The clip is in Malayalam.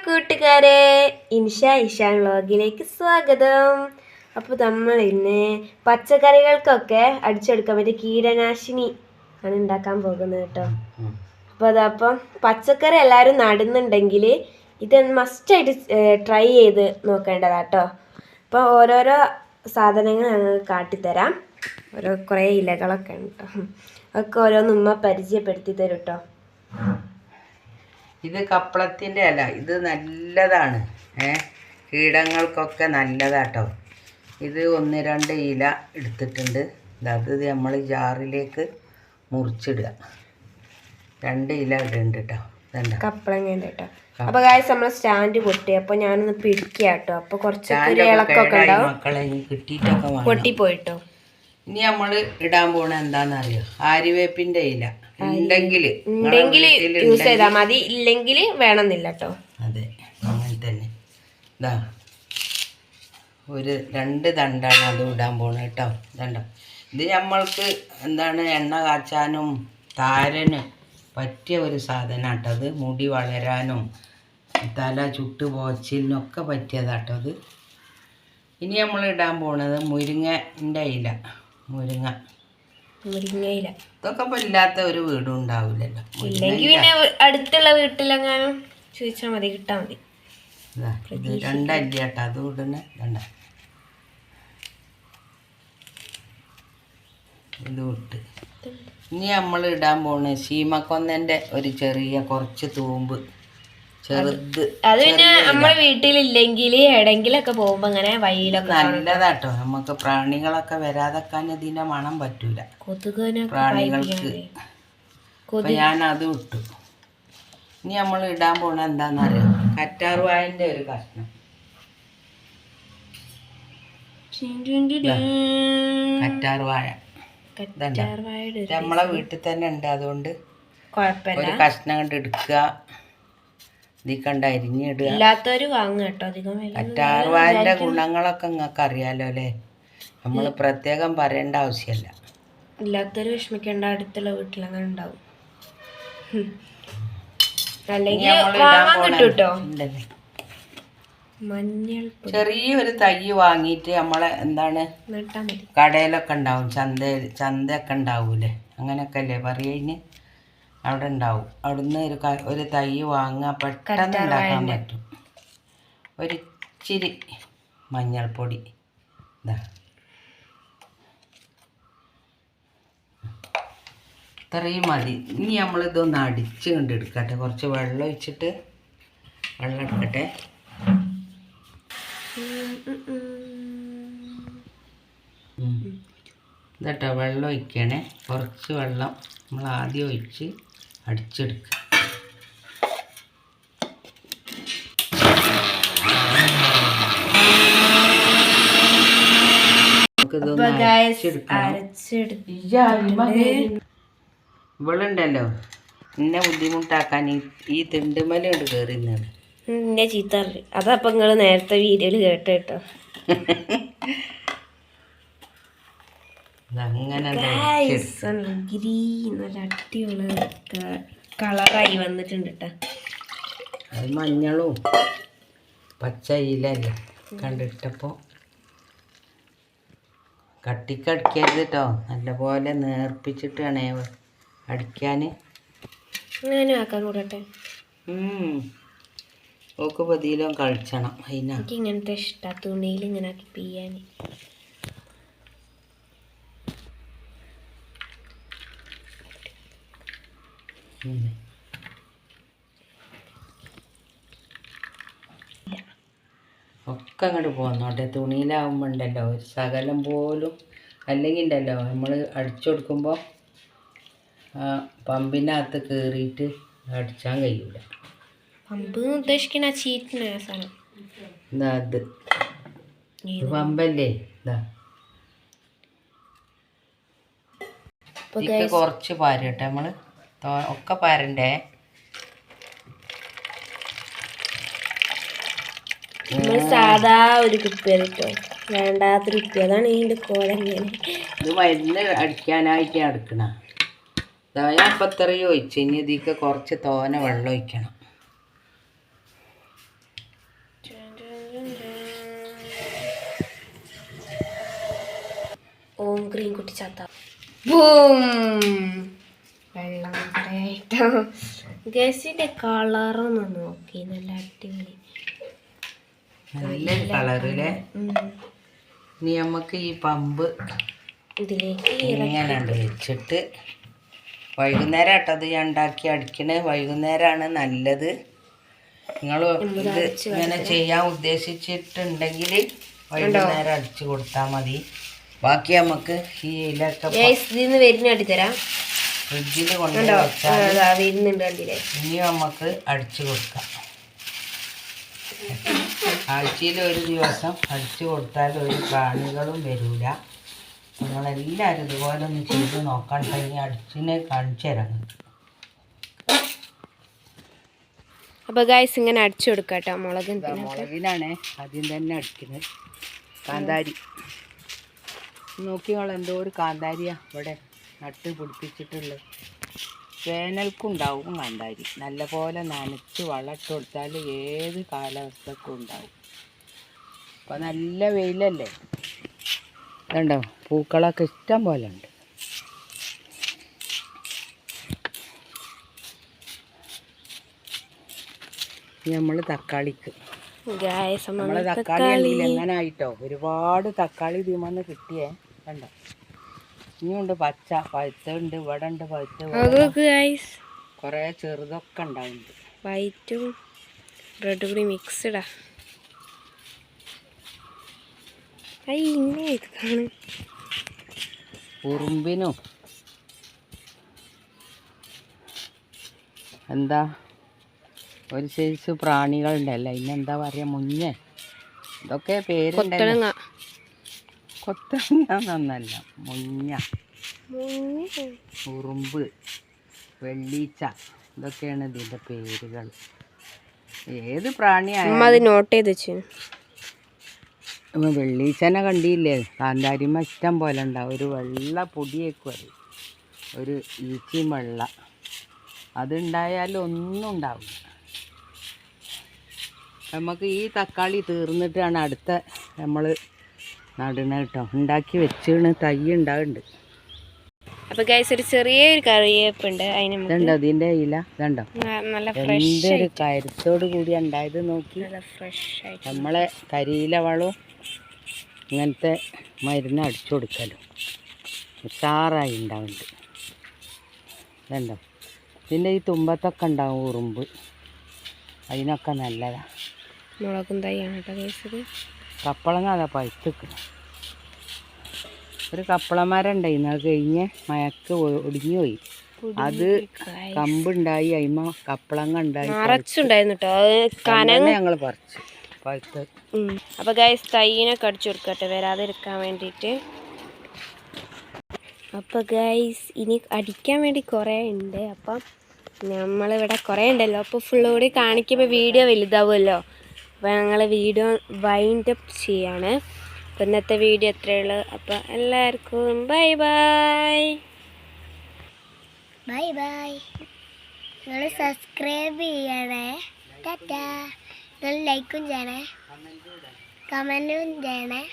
കൂട്ടുകാരെ, ഇഷാൻ വ്ളോഗിലേക്ക് സ്വാഗതം. അപ്പോൾ നമ്മൾ ഇന്ന് പച്ചക്കറികൾക്കൊക്കെ അടിച്ചെടുക്കാൻ പറ്റിയ കീടനാശിനി ആണ് ഉണ്ടാക്കാൻ പോകുന്നത് കേട്ടോ. അപ്പോൾ പച്ചക്കറി എല്ലാവരും നടുന്നുണ്ടെങ്കിൽ ഇത് മസ്റ്റായിട്ട് ട്രൈ ചെയ്ത് നോക്കേണ്ടതാട്ടോ. അപ്പോൾ ഓരോരോ സാധനങ്ങൾ ഞങ്ങൾ കാട്ടിത്തരാം. കുറേ ഇലകളൊക്കെ ഉണ്ട് കേട്ടോ. അതൊക്കെ ഓരോന്നുമ്മ പരിചയപ്പെടുത്തി തരും കേട്ടോ. ഇത് കപ്പളത്തിൻ്റെ ഇല, ഇത് നല്ലതാണ്, കീടങ്ങൾക്കൊക്കെ നല്ലതാട്ടോ. ഇത് 1-2 ഇല എടുത്തിട്ടുണ്ട്. അത് നമ്മൾ ജാറിലേക്ക് മുറിച്ചിടുക. 2 ഇല ഇടുന്നുണ്ട് കേട്ടോ. കപ്പളങ്ങ കേട്ടോ. അപ്പോൾ ഗായ്സ് നമ്മൾ സ്റ്റാൻഡ് പൊട്ടി, അപ്പോൾ ഞാനൊന്ന് പിടിക്കുക കേട്ടോ. അപ്പോൾ കുറച്ച് ഇളക്കൊക്കെ ഉണ്ടാവും, മക്കളെ കിട്ടിയിട്ടൊക്കെ പൊട്ടിപ്പോയിട്ടോ. ഇനി നമ്മൾ ഇടാൻ പോണ എന്താണെന്നറിയോ? ആര്യവേപ്പിൻ്റെ ഇല ഉണ്ടെങ്കിൽ യൂസ് ചെയ്താൽ മതി, ഇല്ലെങ്കിൽ വേണമെന്നില്ല കേട്ടോ. അതെ, അങ്ങനെ തന്നെ. ഇതാ 2 തണ്ടാണ് അത് ഇടാൻ പോണത് കേട്ടോ. ഇതുണ്ടോ, ഇത് നമ്മൾക്ക് എന്താണ് എണ്ണ കാച്ചാനും താരനും പറ്റിയ ഒരു സാധനം കേട്ടോ. അത് മുടി വളരാനും തല ചുട്ട് പോച്ചിലിനൊക്കെ പറ്റിയതാട്ടോ അത്. ഇനി നമ്മൾ ഇടാൻ പോണത് മുരിങ്ങൻ്റെ ഇല. മുരിങ്ങയില ഇതൊക്കെ ഇപ്പം ഇല്ലാത്ത ഒരു വീടും ഉണ്ടാവില്ലല്ലോ. ഇല്ലെങ്കിൽ പിന്നെ അടുത്തുള്ള വീട്ടിലെങ്ങാനും ചോദിച്ചാൽ മതി, കിട്ടാൻ മതി. ഇത് 2 അല്ലി കേട്ടോ, അത് ഉടനെ ഇത് വിട്ട്. ഇനി നമ്മൾ ഇടാൻ പോണ ശീമക്കൊന്നൻ്റെ ഒരു കുറച്ച് തൂമ്പ് ചെറുത്. അത് പിന്നെ നമ്മുടെ വീട്ടിലില്ലെങ്കിൽ എവിടെങ്കിലൊക്കെ പോകുമ്പോ അങ്ങനെ വഴിയിലൊക്കെ നല്ലതാട്ടോ. നമുക്ക് പ്രാണികളൊക്കെ വരാതെക്കാൻ ഇതിന്റെ മണം പറ്റൂല പ്രാണികൾക്ക്. അപ്പൊ ഞാൻ അത് ഇട്ടു. ഇനി നമ്മൾ ഇടാൻ പോണ എന്താന്നറിയാം? കറ്റാർവാഴന്റെ ഒരു കഷ്ണം. കറ്റാർവാഴ നമ്മളെ വീട്ടിൽ തന്നെ ഉണ്ട്, അതുകൊണ്ട് ഒരു കഷ്ണം കണ്ട് എടുക്കുക. ഇതിൽ കണ്ട് അരിഞ്ഞിടുക. ഇല്ലാത്തവര് വാങ്ങുക കേട്ടോ. അധികം കറ്റാർവാഴന്റെ ഗുണങ്ങളൊക്കെ നിങ്ങൾക്ക് അറിയാലോ അല്ലേ? നമ്മൾ പ്രത്യേകം പറയേണ്ട ആവശ്യമല്ല. ഇല്ലാത്തവര് വിഷമിക്കേണ്ട, അടുത്തുള്ള വീട്ടിലങ്ങനെ ഉണ്ടാവും. അല്ലെങ്കിൽ വാങ്ങാൻ കിട്ടും കേട്ടോ. മഞ്ഞൾ ചെറിയൊരു തൈ വാങ്ങിയിട്ട് നമ്മളെ എന്താണ് കടയിലൊക്കെ ഉണ്ടാവും, ചന്തയൊക്കെ ഉണ്ടാവൂലേ, അങ്ങനെയൊക്കെ അല്ലേ പറയുക. അവിടെ ഉണ്ടാവും. അവിടുന്ന് ഒരു തൈ വാങ്ങുക, പെട്ടെന്ന് ഉണ്ടാക്കാൻ പറ്റും. ഒരിച്ചിരി മഞ്ഞൾപ്പൊടി, ഇതാ ഇത്രയും മതി. ഇനി നമ്മളിതൊന്ന് അടിച്ച് കണ്ടെടുക്കട്ടെ. കുറച്ച് വെള്ളം ഒഴിച്ചിട്ട്, വെള്ളം എടുക്കട്ടെ. ഇതട്ടോ വെള്ളം ഒഴിക്കണേ. കുറച്ച് വെള്ളം നമ്മൾ ആദ്യം ഒഴിച്ച് അടിച്ചെടുക്കുക. ഇവളുണ്ടല്ലോ എന്നെ ബുദ്ധിമുട്ടാക്കാൻ ഈ തിണ്ടുമലുണ്ട് കയറുന്നത്. എന്നെ ചീത്ത അതപ്പൊ നിങ്ങള് നേരത്തെ വീഡിയോയിൽ കേട്ടോ. ഗ്രീൻ നല്ല അടിപൊളി കളറായി വന്നിട്ടുണ്ട് കേട്ടോ. അത് മഞ്ഞളും പച്ച ഇലല്ലേ കണ്ടിട്ടപ്പോൾ. കട്ടിക്കടിക്കരുത് കേട്ടോ, നല്ലപോലെ നേർപ്പിച്ചിട്ട് വേണേ അടിക്കാൻ. അങ്ങനെ ആക്കാൻ കൂടട്ടെ. ഓക്ക് പതിയിലും കളിച്ചണം. എനിക്ക് ഇങ്ങനത്തെ ഇഷ്ടം, തുണിയിൽ ഇങ്ങനെ ആക്കി പിയ്യാൻ. ഒക്കെ അങ്ങോട്ട് പോന്നോട്ടെ. തുണിയിലാവുമ്പോൾ ഉണ്ടല്ലോ ഒരു ശകലം പോലും, അല്ലെങ്കിൽ ഉണ്ടല്ലോ നമ്മൾ അടിച്ചു കൊടുക്കുമ്പോൾ പമ്പിനകത്ത് കയറിയിട്ട് അടിച്ചാൻ കഴിയൂല. പമ്പ് ഉദ്ദേശിക്കുന്ന ചീറ്റിന് സാധനം. എന്താ അത് പമ്പല്ലേ? ഇതാ കുറച്ച് പാരട്ടെ. നമ്മള് ഒക്കെ പാരണ്ടേ. സാധാ ഒരു കുപ്പി കേട്ടോ, വേണ്ടാത്തൊരു കുപ്പി. അതാണ് ഇതിന്റെ കോലം. ഇത് മരുന്ന് അടിക്കാനായിട്ട് അടുക്കണ. ഞാൻ ഇപ്പം ഇത്രയും ഒഴിച്ച്, ഇനി ഇതിക്ക് കുറച്ച് തോനെ വെള്ളം ഒഴിക്കണം. ഓം ഗ്രീൻ കുട്ടി ചാത്ത ബൂം വെള്ളം ആയിട്ടോ. ഗസിന്റെ കളറൊന്ന് നോക്കി, നല്ല അടിപൊളി നല്ലൊരു കളറിലെ. ഇനി നമുക്ക് ഈ പമ്പ് ഇതിലേക്ക് ഇങ്ങനെയുണ്ട് വെച്ചിട്ട് വൈകുന്നേരം ആട്ടത് ഞാൻ ഉണ്ടാക്കി അടിക്കണേ. വൈകുന്നേരമാണ് നല്ലത്. നിങ്ങൾ ഇത് ഇങ്ങനെ ചെയ്യാൻ ഉദ്ദേശിച്ചിട്ടുണ്ടെങ്കിൽ വൈകുന്നേരം അടിച്ചു കൊടുത്താൽ മതി. ബാക്കി നമുക്ക് ഈ ഇലൊക്കെ തരാം ഫ്രിഡ്ജിൽ കൊണ്ടുവച്ചാൽ വരുന്നുണ്ട്. ഇനി നമുക്ക് അടിച്ചു കൊടുക്കാം. ആഴ്ചയിൽ ഒരു ദിവസം അടിച്ചു കൊടുത്താൽ ഒരു പ്രാണികളും വരില്ല. നിങ്ങളെല്ലാവരും ഇതുപോലെ ഒന്ന് ചെയ്ത് നോക്കാണ്ടെങ്കിൽ അടിച്ചിനെ കാണിച്ചു തരാം. അപ്പോൾ ഗൈസ് ഇങ്ങനെ അടിച്ചു കൊടുക്കാം കേട്ടോ. മുളകിനാണ് ആദ്യം തന്നെ അടിക്കുന്നത്. കാന്താരി നോക്കിയോളെ, എന്തോ ഒരു കാന്താരിയാ ഇവിടെ നട്ട് പിടിപ്പിച്ചിട്ടുള്ളത്. വേനൽക്കുണ്ടാവും കാന്താരി. നല്ല പോലെ നനച്ച് വളമിട്ട് കൊടുത്താൽ ഏത് കാലാവസ്ഥക്കും ഉണ്ടാവും. അപ്പോൾ നല്ല വെയിലല്ലേ, ഇതുണ്ടോ പൂക്കളൊക്കെ ഇഷ്ടം പോലെ ഉണ്ട്. നമ്മൾ തക്കാളിക്ക് നമ്മളെ തക്കാളി ഉണ്ടെങ്കിൽ എങ്ങനെ ആയിട്ടോ ഒരുപാട് തക്കാളി ഇതിമന്ന് കിട്ടിയേ. കണ്ടോ, ഇനിയുണ്ട് പച്ച പഴുത്തുണ്ട്, ഇവിടെ ഉണ്ട് പഴുത്ത്, കുറേ ചെറുതൊക്കെ ഉണ്ടാവുന്നുണ്ട്. വൈറ്റും റെഡും കൂടി മിക്സ്ഡാ. ഉറുമ്പിനും എന്താ ഒരു സൈസ് പ്രാണികളുണ്ടല്ലോ, ഇന്നെന്താ പറയുക, മുഞ്ഞ ഇതൊക്കെ പേരുണ്ടല്ലോ. കൊത്തങ്ങന്നല്ല, മുഞ്ഞ, ഉറുമ്പ്, വെള്ളീച്ച, ഇതൊക്കെയാണ് ഇതിൻ്റെ പേരുകൾ. ഏത് പ്രാണിയായാലും അത് നോട്ട് ചെയ്ത് വെച്ചു. വെള്ളീച്ചനെ കണ്ടില്ലേ, കാന്താരിമ്മ ഇഷ്ടം പോലെ ഉണ്ടാവും. ഒരു വെള്ള പൊടിയേക്കും അത്, ഒരു ഈച്ചയും വെള്ള, അതുണ്ടായാലും ഒന്നും ഉണ്ടാവില്ല. നമുക്ക് ഈ തക്കാളി തീർന്നിട്ടാണ് അടുത്ത നമ്മൾ നടണ കേട്ടോ. ഉണ്ടാക്കി വെച്ചാണ്, തൈ ഉണ്ടാവുന്നുണ്ട്. അപ്പോൾ ഗൈസ് ഒരു ചെറിയൊരു കറിവേപ്പുണ്ട്, ഇതുണ്ടോ ഇതിൻ്റെ ഇല, ഇതുണ്ടോ എന്തൊരു കരുത്തോട് കൂടി ഉണ്ടായത് നോക്കി. നമ്മളെ കരിയില വളവും ഇങ്ങനത്തെ മരുന്ന് അടിച്ചു കൊടുക്കലും ഉഷാറായി ഉണ്ടാവുന്നുണ്ട്. ഇതുണ്ടോ ഇതിൻ്റെ ഈ തുമ്പത്തൊക്കെ ഉണ്ടാവും ഉറുമ്പ്, അതിനൊക്കെ നല്ലതാണ്. മുളകും തൈയാണ് കേട്ടോ ഗൈസ്. കപ്പളങ്ങ അതാ പഴുത്തിക്കണം. ഒരു കപ്പളമരം ഉണ്ടായിരുന്നു, അത് കഴിഞ്ഞ് മയക്ക് ഒടിഞ്ഞു പോയി. അത് കമ്പുണ്ടായി, അതിമ കപ്പളങ്ങ ഉണ്ടായി നിറച്ചുണ്ടായിരുന്നു കേട്ടോ. ഞങ്ങൾ പറിച്ചു പഴുത്ത്. അപ്പോൾ ഗൈസ് തൈനൊക്കെ അടിച്ചു കൊടുക്കട്ടെ വരാതിരിക്കാൻ വേണ്ടിയിട്ട്. അപ്പോൾ ഗൈസ് ഇനി അടിക്കാൻ വേണ്ടി കുറേ ഉണ്ട്. അപ്പം നമ്മളിവിടെ കുറേ ഉണ്ടല്ലോ, അപ്പോൾ ഫുള്ളോടി കാണിക്കുമ്പോൾ വീഡിയോ വലുതാവുമല്ലോ. അപ്പോൾ ഞങ്ങൾ വീഡിയോ വൈൻഡ് അപ്പ് ചെയ്യാണ്. അപ്പോൾ ഇന്നത്തെ വീഡിയോ എത്രയേ ഉള്ളൂ. അപ്പോൾ എല്ലാവർക്കും ബൈ ബൈ ബൈ ബൈ. നിങ്ങൾ സബ്സ്ക്രൈബ് ചെയ്യണേ. ടാറ്റാ. നിങ്ങൾ ലൈക്കും ചെയ്യണേ, കമൻറ്റും ചെയ്യണേ.